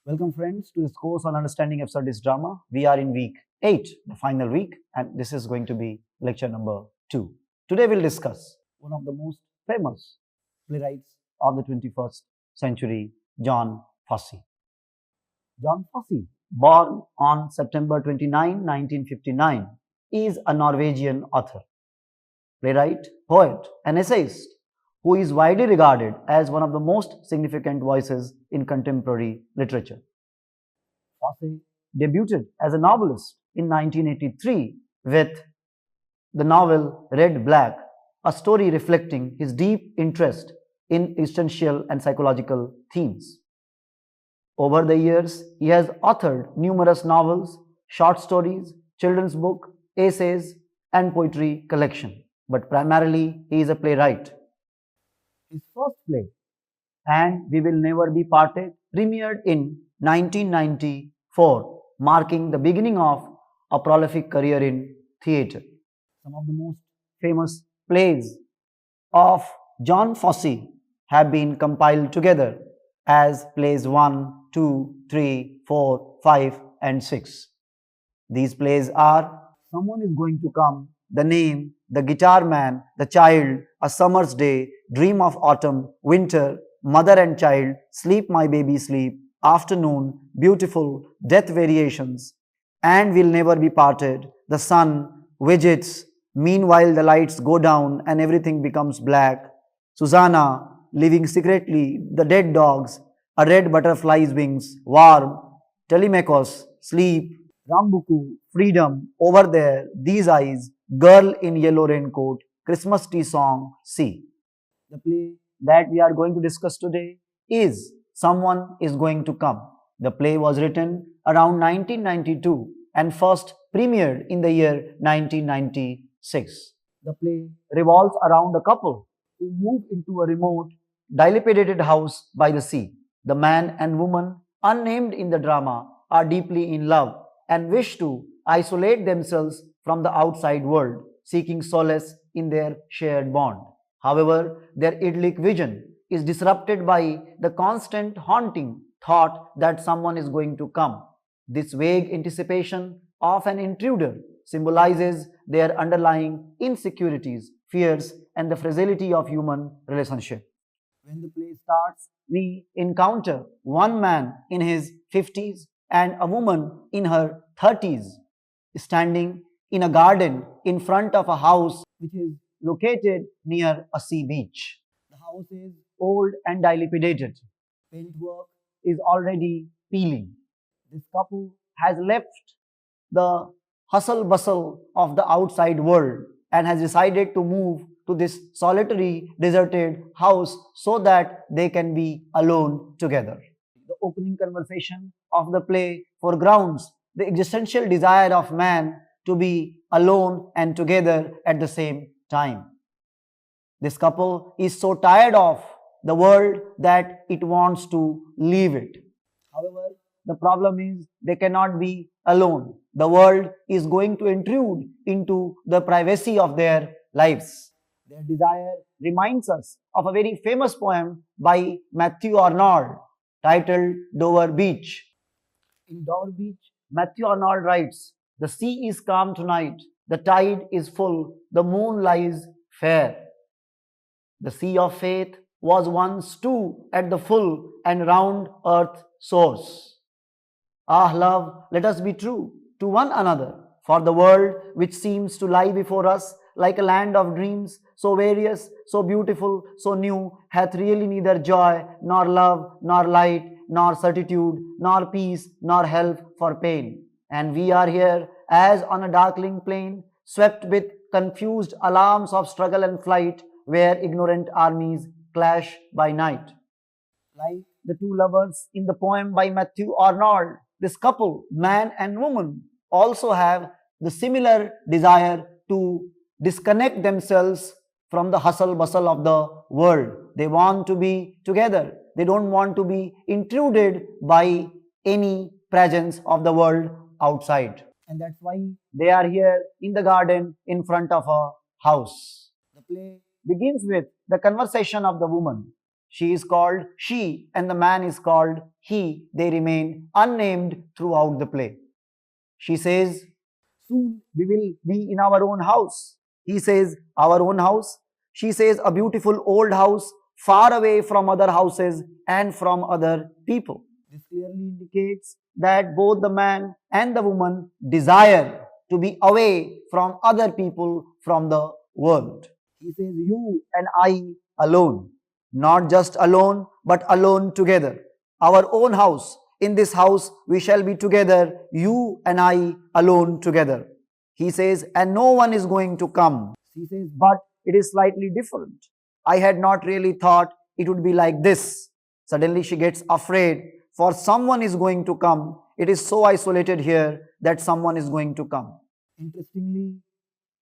Welcome, friends, to this course on understanding absurdist drama. We are in week 8, the final week, and this is going to be lecture number 2. Today, we'll discuss one of the most famous playwrights of the 21st century, John Fosse. John Fosse, born on September 29, 1959, is a Norwegian author, playwright, poet, and essayist who is widely regarded as one of the most significant voices in contemporary literature. Fosse debuted as a novelist in 1983 with the novel Red Black, a story reflecting his deep interest in existential and psychological themes. Over the years, he has authored numerous novels, short stories, children's book, essays, and poetry collection. But primarily, he is a playwright. His first play, And We Will Never Be Parted, premiered in 1994, marking the beginning of a prolific career in theatre. Some of the most famous plays of John Fosse have been compiled together as plays 1, 2, 3, 4, 5, and 6. These plays are Someone is Going to Come, The Name, The Guitar Man, The Child, A Summer's Day, Dream of Autumn, Winter, Mother and Child, Sleep My Baby Sleep, Afternoon, Beautiful, Death Variations, And We'll Never Be Parted, The Sun, Widgets, Meanwhile the Lights Go Down and Everything Becomes Black, Susanna, Living Secretly, The Dead Dogs, A Red Butterfly's Wings, Warm, Telemachus, Sleep, Rambuku, Freedom, Over There, These Eyes, Girl in Yellow Raincoat, Christmas Tea Song, See. The play that we are going to discuss today is Someone is Going to Come. The play was written around 1992 and first premiered in the year 1996. The play revolves around a couple who move into a remote, dilapidated house by the sea. The man and woman, unnamed in the drama, are deeply in love and wish to isolate themselves from the outside world, seeking solace in their shared bond. However, their idyllic vision is disrupted by the constant haunting thought that someone is going to come. This vague anticipation of an intruder symbolizes their underlying insecurities, fears, and the fragility of human relationship. When the play starts, we encounter one man in his 50s and a woman in her 30s standing in a garden in front of a house which is located near a sea beach. The house is old and dilapidated. Paintwork is already peeling. This couple has left the hustle bustle of the outside world and has decided to move to this solitary, deserted house so that they can be alone together. The opening conversation of the play foregrounds the existential desire of man to be alone and together at the same time. This couple is so tired of the world that it wants to leave it. However, the problem is they cannot be alone. The world is going to intrude into the privacy of their lives. Their desire reminds us of a very famous poem by Matthew Arnold titled Dover Beach. In Dover Beach, Matthew Arnold writes, "The sea is calm tonight, the tide is full, the moon lies fair. The sea of faith was once too at the full and round earth source. Ah, love, let us be true to one another, for the world which seems to lie before us like a land of dreams, so various, so beautiful, so new, hath really neither joy, nor love, nor light, nor certitude, nor peace, nor help for pain. And we are here as on a darkling plain, swept with confused alarms of struggle and flight, where ignorant armies clash by night." Like the two lovers in the poem by Matthew Arnold, this couple, man and woman, also have the similar desire to disconnect themselves from the hustle bustle of the world. They want to be together. They don't want to be intruded by any presence of the world outside. And that's why they are here in the garden in front of a house. The play begins with the conversation of the woman. She is called she and the man is called he. They remain unnamed throughout the play. She says, soon we will be in our own house. He says, our own house. She says, a beautiful old house far away from other houses and from other people. This clearly indicates that both the man and the woman desire to be away from other people, from the world. He says, you and I alone. Not just alone, but alone together. Our own house. In this house we shall be together, you and I alone together. He says, and no one is going to come. He says, but it is slightly different. I had not really thought it would be like this. Suddenly she gets afraid, for someone is going to come. It is so isolated here that someone is going to come. Interestingly,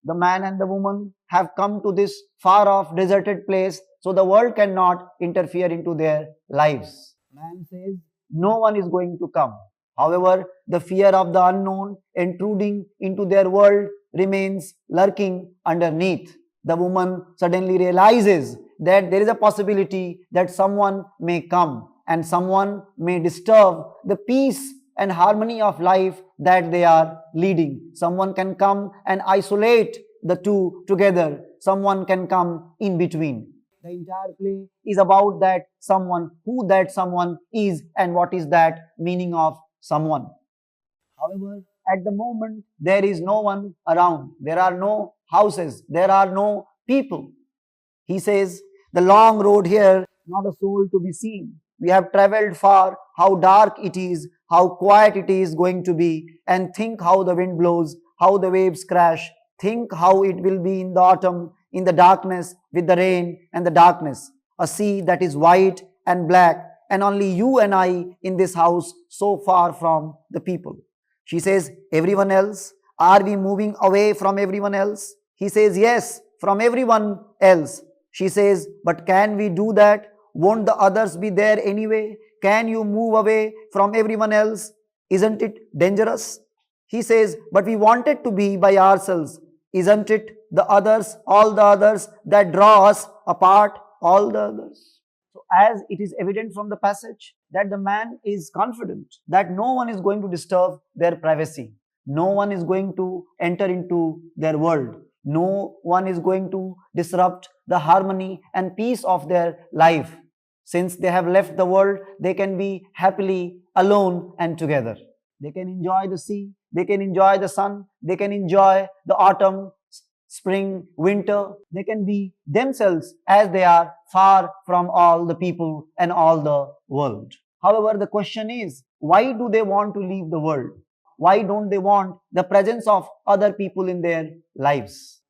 the man and the woman have come to this far off deserted place, so the world cannot interfere into their lives. Man says, no one is going to come. However, the fear of the unknown intruding into their world remains lurking underneath. The woman suddenly realizes that there is a possibility that someone may come and someone may disturb the peace and harmony of life that they are leading. Someone can come and isolate the two together. Someone can come in between. The entire play is about that someone, who that someone is and what is that meaning of someone. However, at the moment, there is no one around. There are no houses. There are no people. He says, the long road here, not a soul to be seen. We have traveled far, how dark it is, how quiet it is going to be, and think how the wind blows, how the waves crash. Think how it will be in the autumn, in the darkness, with the rain and the darkness. A sea that is white and black, and only you and I in this house, so far from the people. She says, everyone else? Are we moving away from everyone else? He says, yes, from everyone else. She says, but can we do that? Won't the others be there anyway? Can you move away from everyone else? Isn't it dangerous? He says, but we wanted to be by ourselves. Isn't it the others, all the others that draw us apart, all the others? So as it is evident from the passage that the man is confident that no one is going to disturb their privacy. No one is going to enter into their world. No one is going to disrupt the harmony and peace of their life. Since they have left the world, they can be happily alone and together. They can enjoy the sea, they can enjoy the sun, they can enjoy the autumn, spring, winter. They can be themselves as they are, far from all the people and all the world. However, the question is, why do they want to leave the world? Why don't they want the presence of other people in their lives?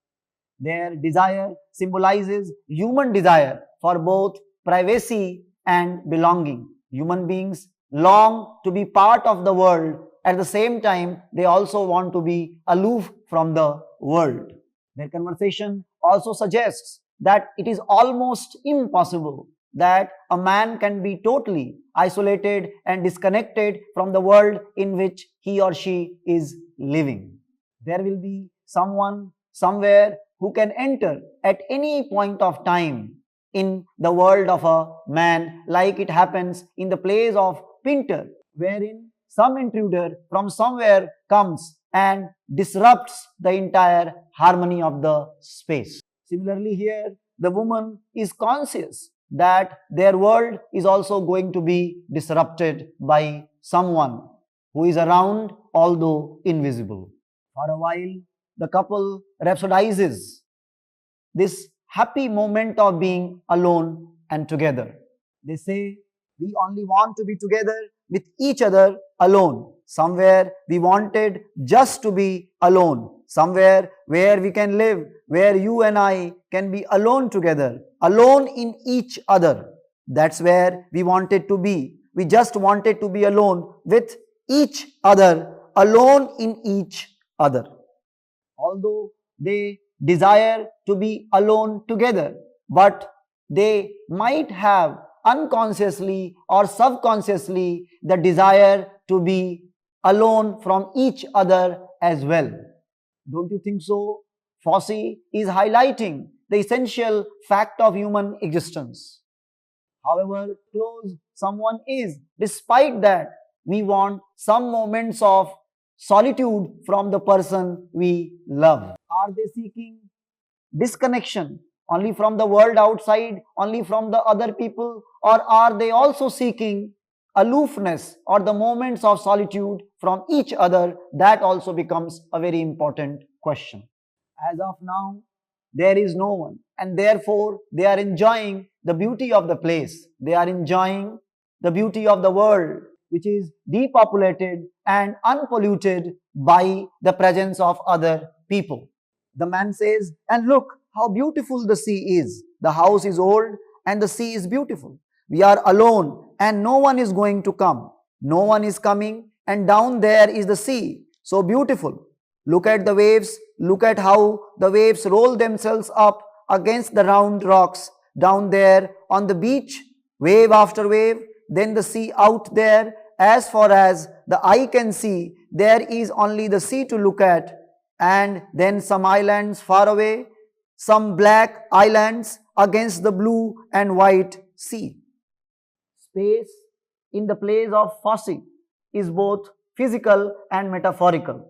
Their desire symbolizes human desire for both privacy and belonging. Human beings long to be part of the world. At the same time, they also want to be aloof from the world. Their conversation also suggests that it is almost impossible that a man can be totally isolated and disconnected from the world in which he or she is living. There will be someone somewhere who can enter at any point of time in the world of a man, like it happens in the plays of Pinter, wherein some intruder from somewhere comes and disrupts the entire harmony of the space. Similarly here, the woman is conscious that their world is also going to be disrupted by someone who is around, although invisible. For a while, the couple rhapsodizes this happy moment of being alone and together. They say, we only want to be together with each other alone. Somewhere we wanted just to be alone. Somewhere where we can live, where you and I can be alone together, alone in each other. That's where we wanted to be. We just wanted to be alone with each other, alone in each other. Although they desire to be alone together, but they might have unconsciously or subconsciously the desire to be alone from each other as well. Don't you think so? Fosse is highlighting the essential fact of human existence. however close someone is. Despite that, we want some moments of solitude from the person we love. Are they seeking disconnection only from the world outside, only from the other people, or are they also seeking aloofness or the moments of solitude from each other? That also becomes a very important question. As of now, there is no one, and therefore they are enjoying the beauty of the place. They are enjoying the beauty of the world, which is depopulated and unpolluted by the presence of other people. The man says, and look how beautiful the sea is. The house is old and the sea is beautiful. We are alone and no one is going to come. No one is coming, and down there is the sea, so beautiful. Look at the waves. Look at how the waves roll themselves up against the round rocks down there on the beach, wave after wave. Then the sea out there, as far as the eye can see, there is only the sea to look at, and then some islands far away, some black islands against the blue and white sea. Space in the place of Fosse is both physical and metaphorical.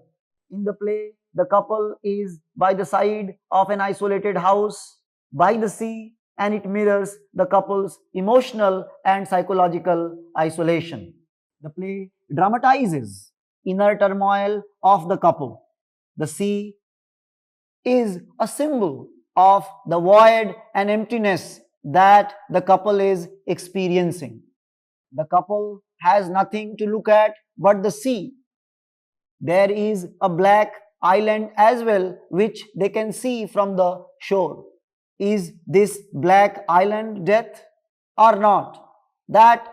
In the play, the couple is by the side of an isolated house by the sea, and it mirrors the couple's emotional and psychological isolation. The play dramatizes inner turmoil of the couple. The sea is a symbol of the void and emptiness that the couple is experiencing. The couple has nothing to look at but the sea. There is a black island as well, which they can see from the shore. Is this black island death or not? That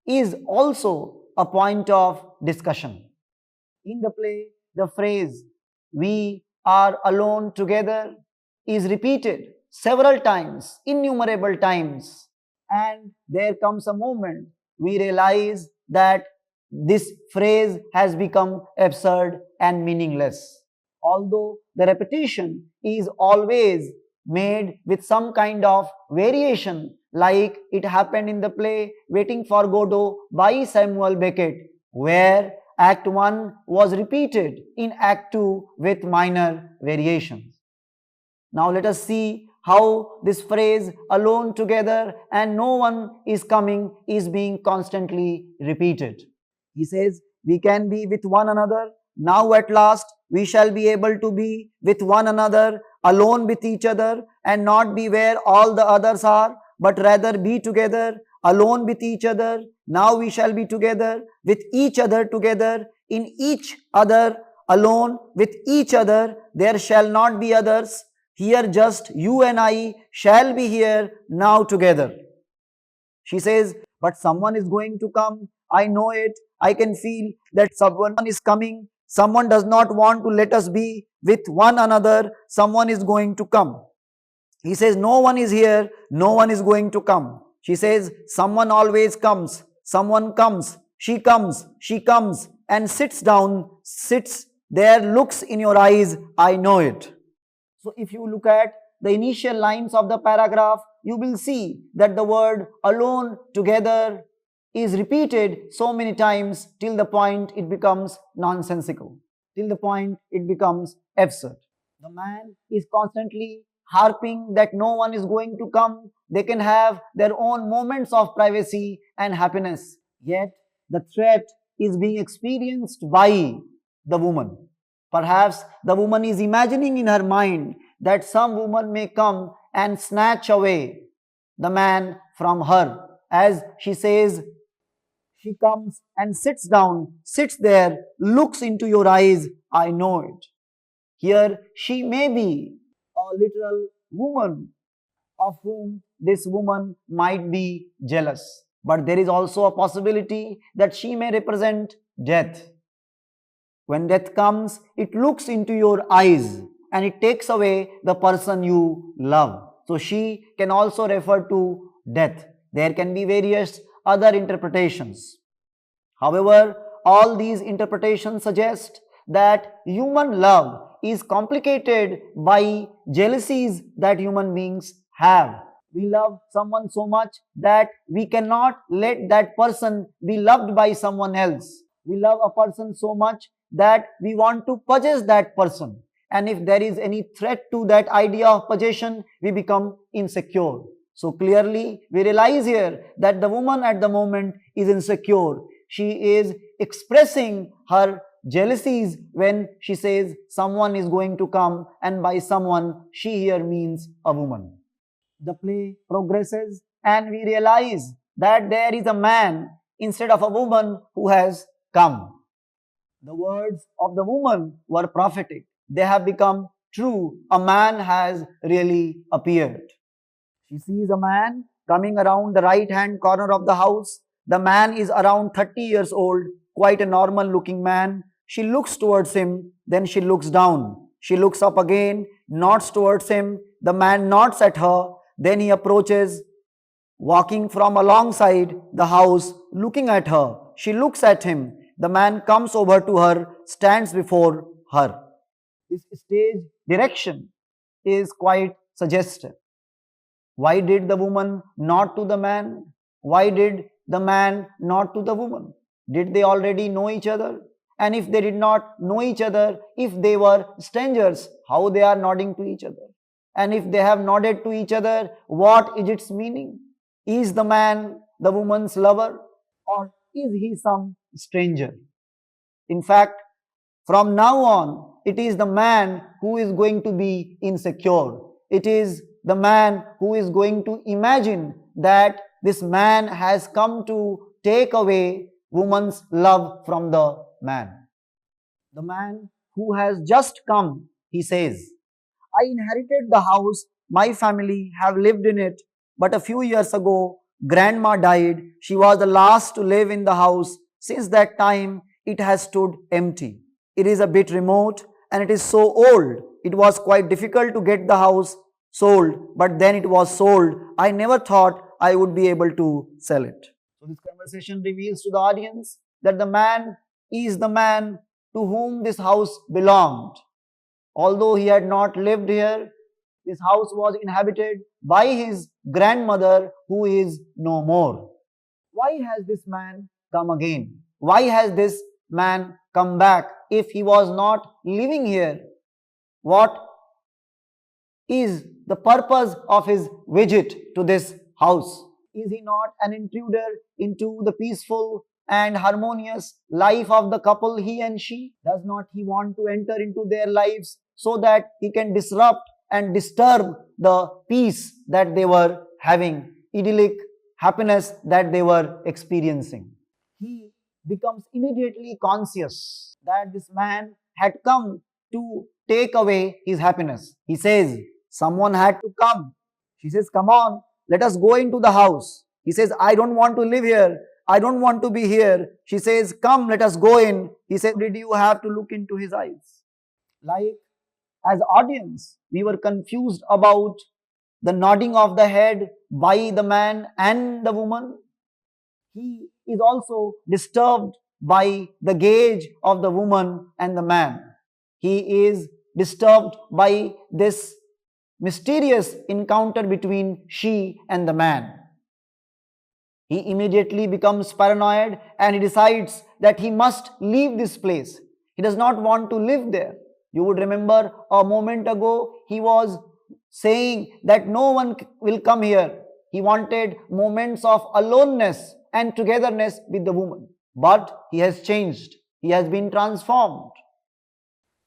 is also a point of discussion. In the play, the phrase, "we are alone together," is repeated several times, innumerable times. And there comes a moment we realize that this phrase has become absurd and meaningless. Although the repetition is always made with some kind of variation, like it happened in the play Waiting for Godot by Samuel Beckett, where Act 1 was repeated in Act 2 with minor variations. Now let us see how this phrase "alone together and no one is coming" is being constantly repeated. He says, we can be with one another. Now at last we shall be able to be with one another, alone with each other, and not be where all the others are, but rather be together, alone with each other. Now we shall be together with each other together, in each other, alone with each other. There shall not be others. Here just you and I shall be here now together. She says, but someone is going to come. I know it. I can feel that someone is coming. Someone does not want to let us be with one another. Someone is going to come. He says, no one is here. No one is going to come. She says, someone always comes. Someone comes. She comes. She comes and sits down, sits there, looks in your eyes. I know it. So if you look at the initial lines of the paragraph, you will see that the word alone together is repeated so many times till the point it becomes nonsensical, till the point it becomes absurd. The man is constantly harping that no one is going to come. They can have their own moments of privacy and happiness. Yet the threat is being experienced by the woman. Perhaps the woman is imagining in her mind that some woman may come and snatch away the man from her. As she says, she comes and sits down, sits there, looks into your eyes. I know it. Here she may be a literal woman of whom this woman might be jealous. But there is also a possibility that she may represent death. When death comes, it looks into your eyes and it takes away the person you love. So she can also refer to death. There can be various other interpretations. However, all these interpretations suggest that human love is complicated by jealousies that human beings have. We love someone so much that we cannot let that person be loved by someone else. We love a person so much that we want to possess that person. And if there is any threat to that idea of possession, we become insecure. So clearly, we realize here that the woman at the moment is insecure. She is expressing her jealousies when she says someone is going to come, and by someone, she here means a woman. The play progresses and we realize that there is a man instead of a woman who has come. The words of the woman were prophetic. They have become true. A man has really appeared. She sees a man coming around the right hand corner of the house. The man is around 30 years old, quite a normal looking man. She looks towards him, then she looks down. She looks up again, nods towards him. The man nods at her. Then he approaches, walking from alongside the house, looking at her. She looks at him. The man comes over to her, stands before her. This stage direction is quite suggestive. Why did the woman nod to the man? Why did the man nod to the woman? Did they already know each other? And if they did not know each other, if they were strangers, how they are nodding to each other? And if they have nodded to each other, what is its meaning? Is the man the woman's lover, or is he some stranger? In fact, from now on, it is the man who is going to be insecure. It is the man who is going to imagine that this man has come to take away woman's love from the man. The man who has just come, he says, I inherited the house, my family have lived in it, but a few years ago, grandma died. She was the last to live in the house. Since that time, it has stood empty. It is a bit remote and it is so old. It was quite difficult to get the house sold, but then it was sold. I never thought I would be able to sell it. So this conversation reveals to the audience that the man is the man to whom this house belonged. Although he had not lived here, this house was inhabited by his grandmother who is no more. Why has this man come again? Why has this man come back if he was not living here? What is the purpose of his visit to this house? Is he not an intruder into the peaceful and harmonious life of the couple, he and she? Does not he want to enter into their lives so that he can disrupt and disturb the peace that they were having, idyllic happiness that they were experiencing? He becomes immediately conscious that this man had come to take away his happiness. He says, someone had to come. She says, come on, let us go into the house. He says, I don't want to live here. I don't want to be here. She says, come, let us go in. He said, did you have to look into his eyes? Like, as audience, we were confused about the nodding of the head by the man and the woman. He is also disturbed by the gaze of the woman and the man. He is disturbed by this mysterious encounter between she and the man. He immediately becomes paranoid and he decides that he must leave this place. He does not want to live there. You would remember a moment ago, he was saying that no one will come here. He wanted moments of aloneness and togetherness with the woman. But he has changed. He has been transformed.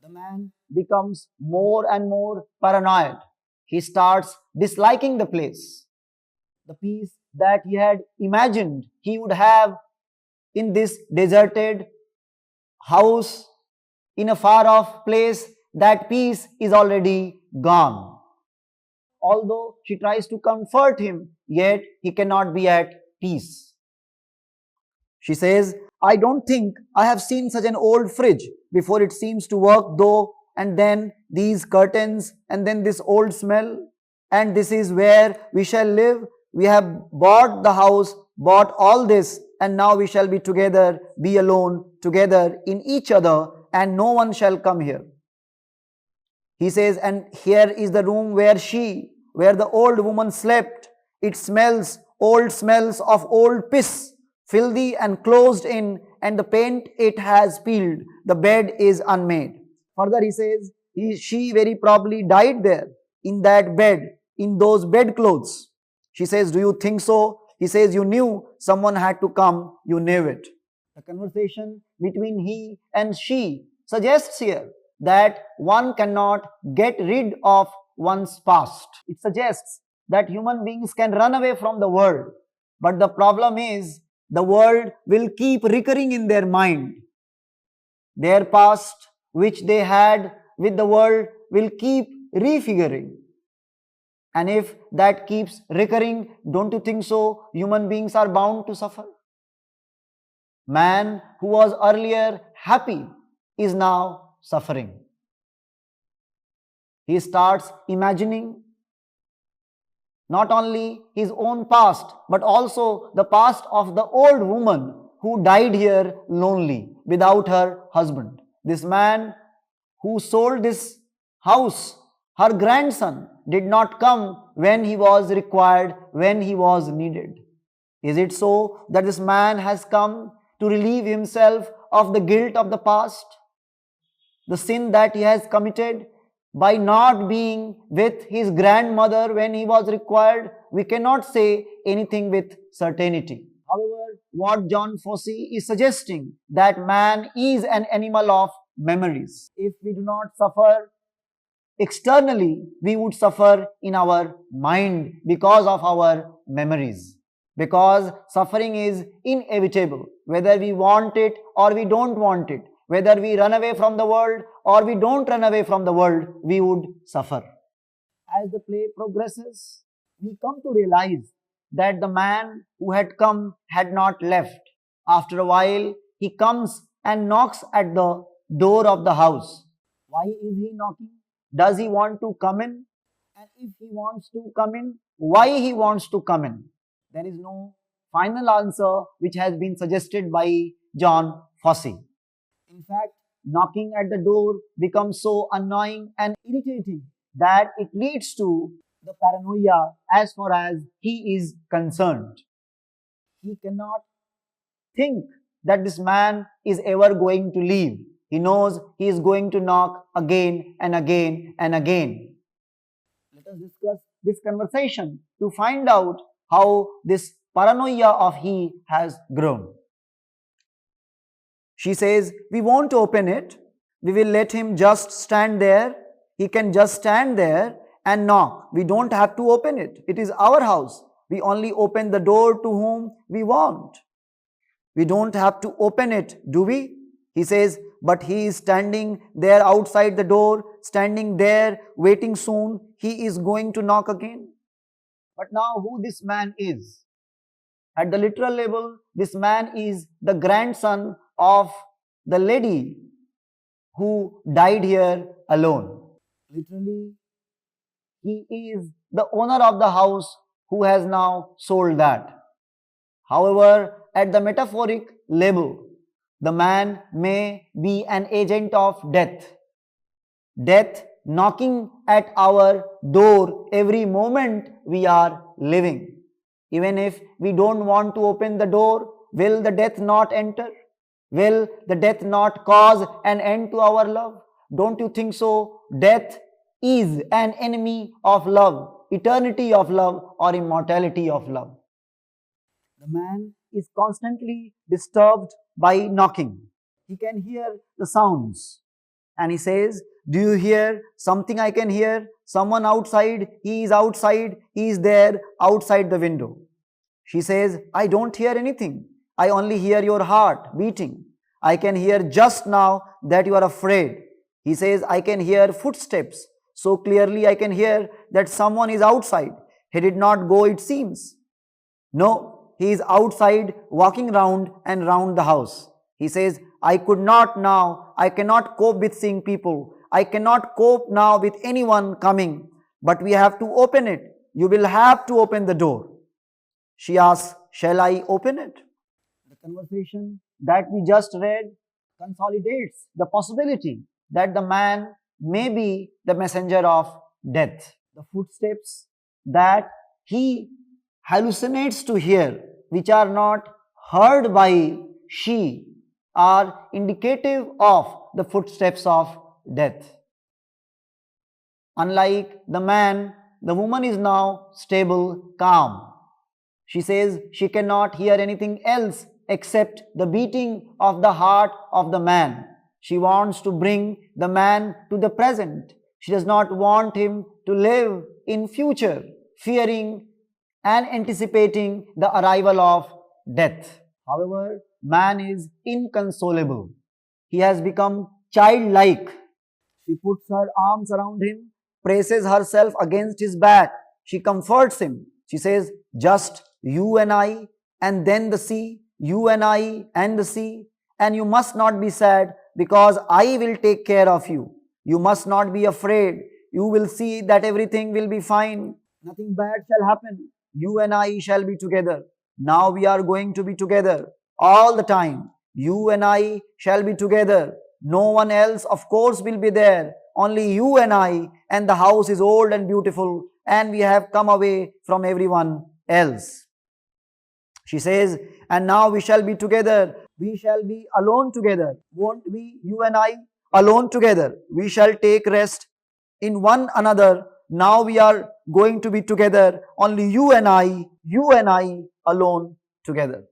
The man becomes more and more paranoid. He starts disliking the place. The peace that he had imagined he would have in this deserted house in a far off place, that peace is already gone. Although she tries to comfort him, yet he cannot be at peace. She says, I don't think I have seen such an old fridge before. It seems to work though, and then these curtains, and then this old smell, and this is where we shall live. We have bought the house, bought all this, and now we shall be together, be alone, together in each other, and no one shall come here. He says, and here is the room where the old woman slept, It smells, old smells of old piss, filthy and closed in, and the paint it has peeled. The bed is unmade. Further, he says, she very probably died there, in that bed, in those bedclothes. She says, do you think so? He says, you knew someone had to come, you knew it. The conversation between he and she suggests here that one cannot get rid of one's past. It suggests that human beings can run away from the world, but the problem is the world will keep recurring in their mind. Their past, which they had with the world, will keep refiguring. And if that keeps recurring, don't you think so? Human beings are bound to suffer. Man who was earlier happy is now suffering. He starts imagining not only his own past, but also the past of the old woman who died here lonely without her husband. This man who sold this house, her grandson, did not come when he was required, when he was needed. Is it so that this man has come to relieve himself of the guilt of the past, the sin that he has committed by not being with his grandmother when he was required? We cannot say anything with certainty. However, what John Fossey is suggesting, that man is an animal of memories. If we do not suffer externally, we would suffer in our mind because of our memories. Because suffering is inevitable, whether we want it or we don't want it, whether we run away from the world or we don't run away from the world, we would suffer. As the play progresses, we come to realize that the man who had come had not left. After a while, he comes and knocks at the door of the house. Why is he knocking? Does he want to come in? And if he wants to come in, why he wants to come in? There is no final answer which has been suggested by John Fossey. In fact, knocking at the door becomes so annoying and irritating that it leads to the paranoia as far as he is concerned. He cannot think that this man is ever going to leave. He knows he is going to knock again and again and again. Let us discuss this conversation to find out how this paranoia of he has grown. She says, we won't open it. We will let him just stand there. He can just stand there and knock. We don't have to open it. It is our house. We only open the door to whom we want. We don't have to open it, do we? He says, but he is standing there outside the door, standing there, waiting soon. He is going to knock again. But now who this man is? At the literal level, this man is the grandson of the lady who died here alone. Literally, he is the owner of the house who has now sold that. However, at the metaphoric level, the man may be an agent of death. Death knocking at our door every moment we are living. Even if we don't want to open the door, will the death not enter? Will the death not cause an end to our love? Don't you think so? Death is an enemy of love, eternity of love or immortality of love. The man is constantly disturbed by knocking. He can hear the sounds and he says, do you hear something? I can hear someone outside. He is outside. He is there outside the window. She says, I don't hear anything. I only hear your heart beating. I can hear just now that you are afraid. He says, I can hear footsteps. So clearly I can hear that someone is outside. He did not go, it seems. No, he is outside walking round and round the house. He says, I could not now. I cannot cope with seeing people. I cannot cope now with anyone coming. But we have to open it. You will have to open the door. She asks, shall I open it? The conversation that we just read consolidates the possibility that the man may be the messenger of death. The footsteps that he hallucinates to hear, which are not heard by she, are indicative of the footsteps of death. Unlike the man, the woman is now stable, calm. She says she cannot hear anything else except the beating of the heart of the man. She wants to bring the man to the present. She does not want him to live in future, fearing and anticipating the arrival of death. However, man is inconsolable. He has become childlike. She puts her arms around him, presses herself against his back. She comforts him. She says, just you and I, and then the sea, you and I and the sea. And you must not be sad because I will take care of you. You must not be afraid. You will see that everything will be fine. Nothing bad shall happen. You and I shall be together. Now we are going to be together all the time. You and I shall be together. No one else, of course, will be there. Only you and I, and the house is old and beautiful, and we have come away from everyone else. She says, and now we shall be together. We shall be alone together. Won't we, you and I, alone together? We shall take rest in one another. Now we are going to be together. Only you and I alone together.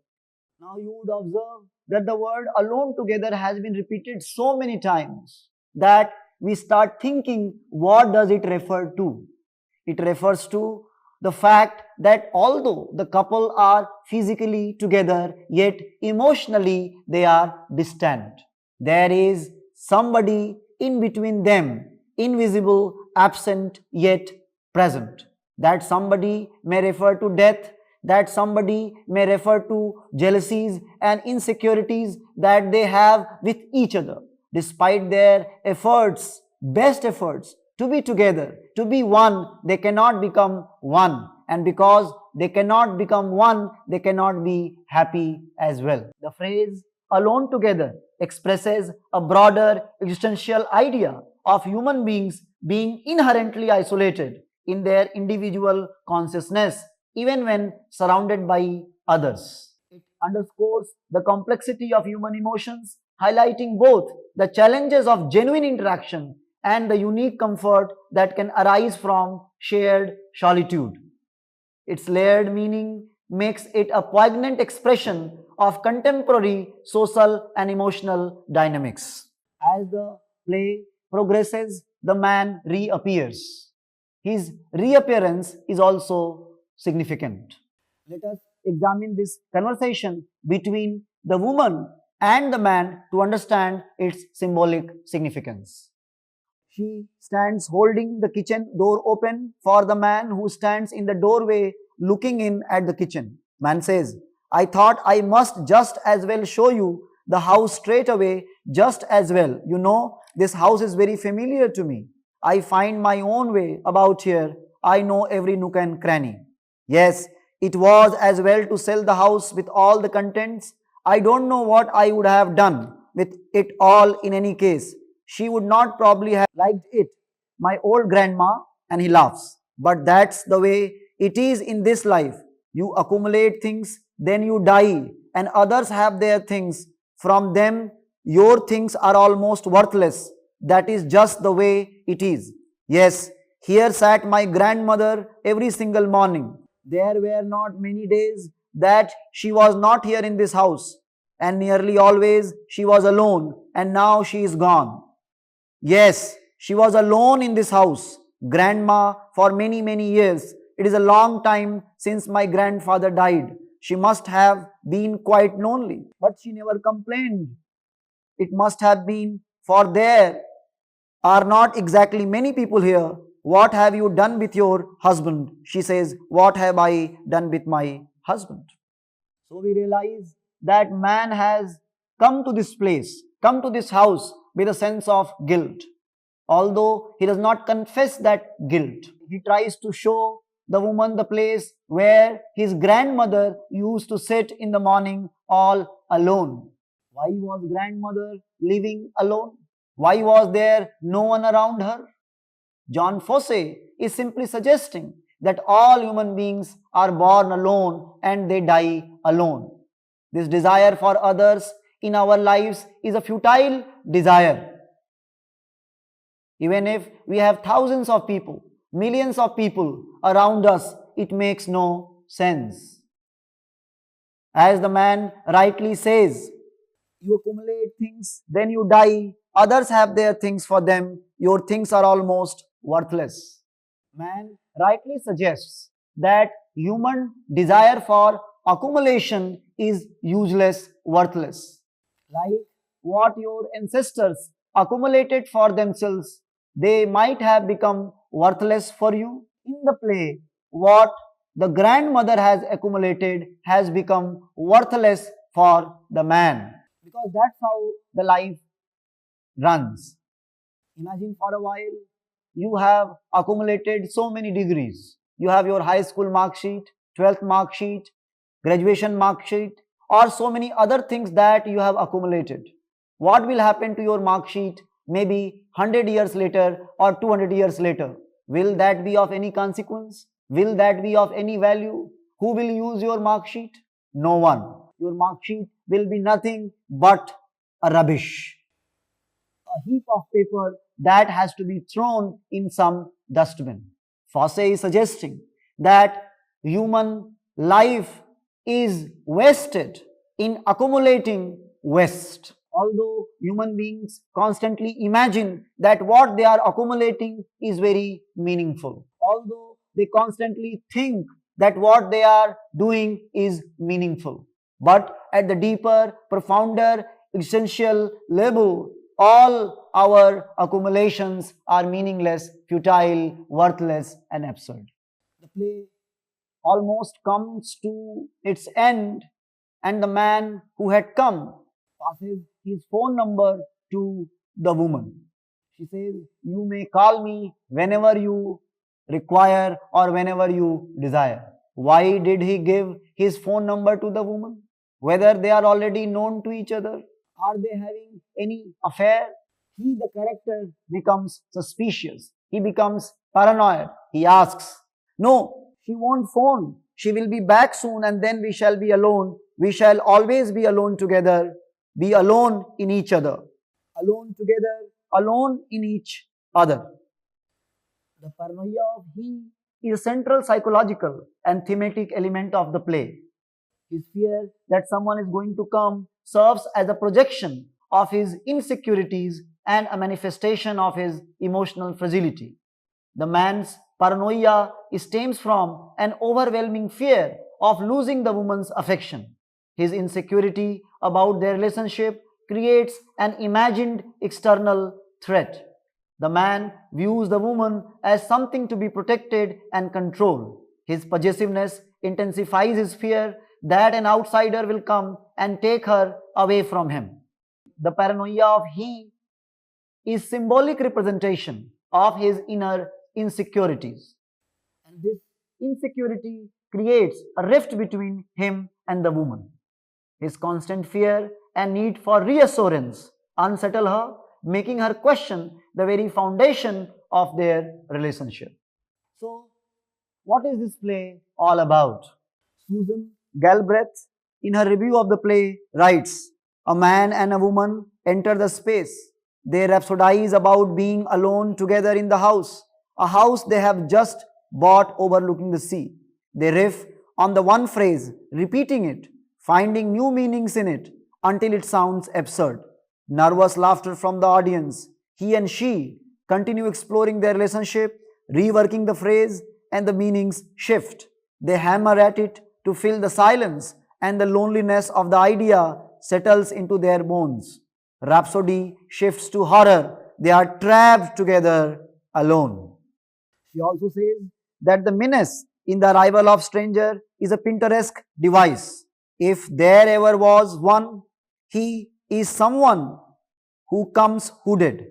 Now you would observe that the word alone together has been repeated so many times that we start thinking, what does it refer to? It refers to the fact that although the couple are physically together, yet emotionally they are distant. There is somebody in between them, invisible, absent, yet present. That somebody may refer to death, that somebody may refer to jealousies and insecurities that they have with each other. Despite their efforts, best efforts, to be together, to be one, they cannot become one. And because they cannot become one, they cannot be happy as well. The phrase alone together expresses a broader existential idea of human beings being inherently isolated in their individual consciousness, even when surrounded by others. It underscores the complexity of human emotions, highlighting both the challenges of genuine interaction and the unique comfort that can arise from shared solitude. Its layered meaning makes it a poignant expression of contemporary social and emotional dynamics. As the play progresses, the man reappears. His reappearance is also significant. Let us examine this conversation between the woman and the man to understand its symbolic significance. She stands holding the kitchen door open for the man who stands in the doorway looking in at the kitchen. Man says, I thought I must just as well show you the house straight away just as well. You know, this house is very familiar to me. I find my own way about here. I know every nook and cranny. Yes, it was as well to sell the house with all the contents. I don't know what I would have done with it all in any case. She would not probably have liked it, my old grandma, and he laughs. But that's the way it is in this life. You accumulate things, then you die, and others have their things. From them, your things are almost worthless. That is just the way it is. Yes, here sat my grandmother every single morning. There were not many days that she was not here in this house, and nearly always she was alone, and now she is gone. Yes, she was alone in this house, grandma, for many, many years. It is a long time since my grandfather died. She must have been quite lonely, but she never complained. It must have been, for there are not exactly many people here. What have you done with your husband? She says, what have I done with my husband? So we realize that man has come to this place, come to this house with a sense of guilt. Although he does not confess that guilt, he tries to show the woman the place where his grandmother used to sit in the morning all alone. Why was grandmother living alone? Why was there no one around her? John Fosse is simply suggesting that all human beings are born alone and they die alone. This desire for others in our lives is a futile desire. Even if we have thousands of people, millions of people around us, it makes no sense. As the man rightly says, you accumulate things, then you die. Others have their things for them. Your things are almost worthless. Man rightly suggests that human desire for accumulation is useless, worthless. Like what your ancestors accumulated for themselves, they might have become worthless for you. In the play, what the grandmother has accumulated has become worthless for the man. Because that's how the life runs. Imagine for a while, you have accumulated so many degrees. You have your high school mark sheet, 12th mark sheet, graduation mark sheet, or so many other things that you have accumulated. What will happen to your mark sheet maybe 100 years later or 200 years later? Will that be of any consequence? Will that be of any value? Who will use your mark sheet? No one. Your mark sheet will be nothing but a rubbish, a heap of paper that has to be thrown in some dustbin. Fosse is suggesting that human life is wasted in accumulating waste. Although human beings constantly imagine that what they are accumulating is very meaningful, although they constantly think that what they are doing is meaningful, but at the deeper, profounder, essential level, all our accumulations are meaningless, futile, worthless, and absurd. The play almost comes to its end, and the man who had come passes his phone number to the woman. She says, you may call me whenever you require or whenever you desire. Why did he give his phone number to the woman? Whether they are already known to each other? Are they having any affair? He, the character, becomes suspicious. He becomes paranoid. He asks, no, she won't phone. She will be back soon and then we shall be alone. We shall always be alone together. Be alone in each other. Alone together, alone in each other. The paranoia of he is a central psychological and thematic element of the play. His fear that someone is going to come serves as a projection of his insecurities and a manifestation of his emotional fragility. The man's paranoia stems from an overwhelming fear of losing the woman's affection. His insecurity about their relationship creates an imagined external threat. The man views the woman as something to be protected and controlled. His possessiveness intensifies his fear that an outsider will come and take her away from him. The paranoia of he is symbolic representation of his inner insecurities. And this insecurity creates a rift between him and the woman. His constant fear and need for reassurance unsettle her, making her question the very foundation of their relationship. So, what is this play all about? Susan Galbraith, in her review of the play, writes, a man and a woman enter the space. They rhapsodize about being alone together in the house, a house they have just bought overlooking the sea. They riff on the one phrase, repeating it, finding new meanings in it until it sounds absurd. Nervous laughter from the audience. He and she continue exploring their relationship, reworking the phrase, and the meanings shift. They hammer at it to fill the silence, and the loneliness of the idea settles into their bones. Rhapsody shifts to horror. They are trapped together alone. She also says that the menace in the arrival of stranger is a Pinteresque device. If there ever was one, he is someone who comes hooded.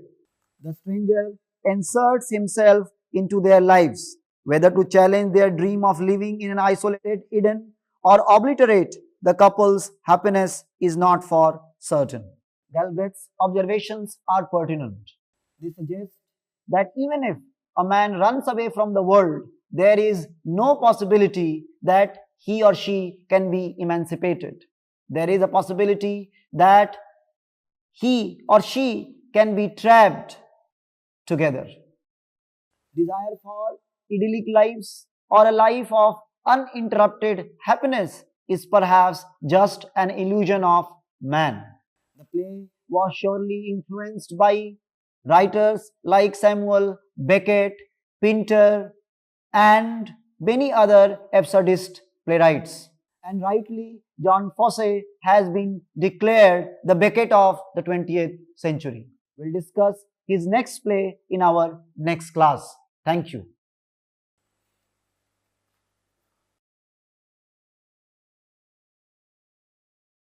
The stranger inserts himself into their lives, whether to challenge their dream of living in an isolated Eden or obliterate the couple's happiness is not for certain. Galbraith's observations are pertinent. They suggest that even if a man runs away from the world there is no possibility that he or she can be emancipated. There is a possibility that he or she can be trapped together. Desire for idyllic lives or a life of uninterrupted happiness is perhaps just an illusion of man. The play was surely influenced by writers like Samuel Beckett, Pinter, and many other absurdist playwrights. And rightly, John Fosse has been declared the Beckett of the 20th century. We'll discuss his next play in our next class. Thank you.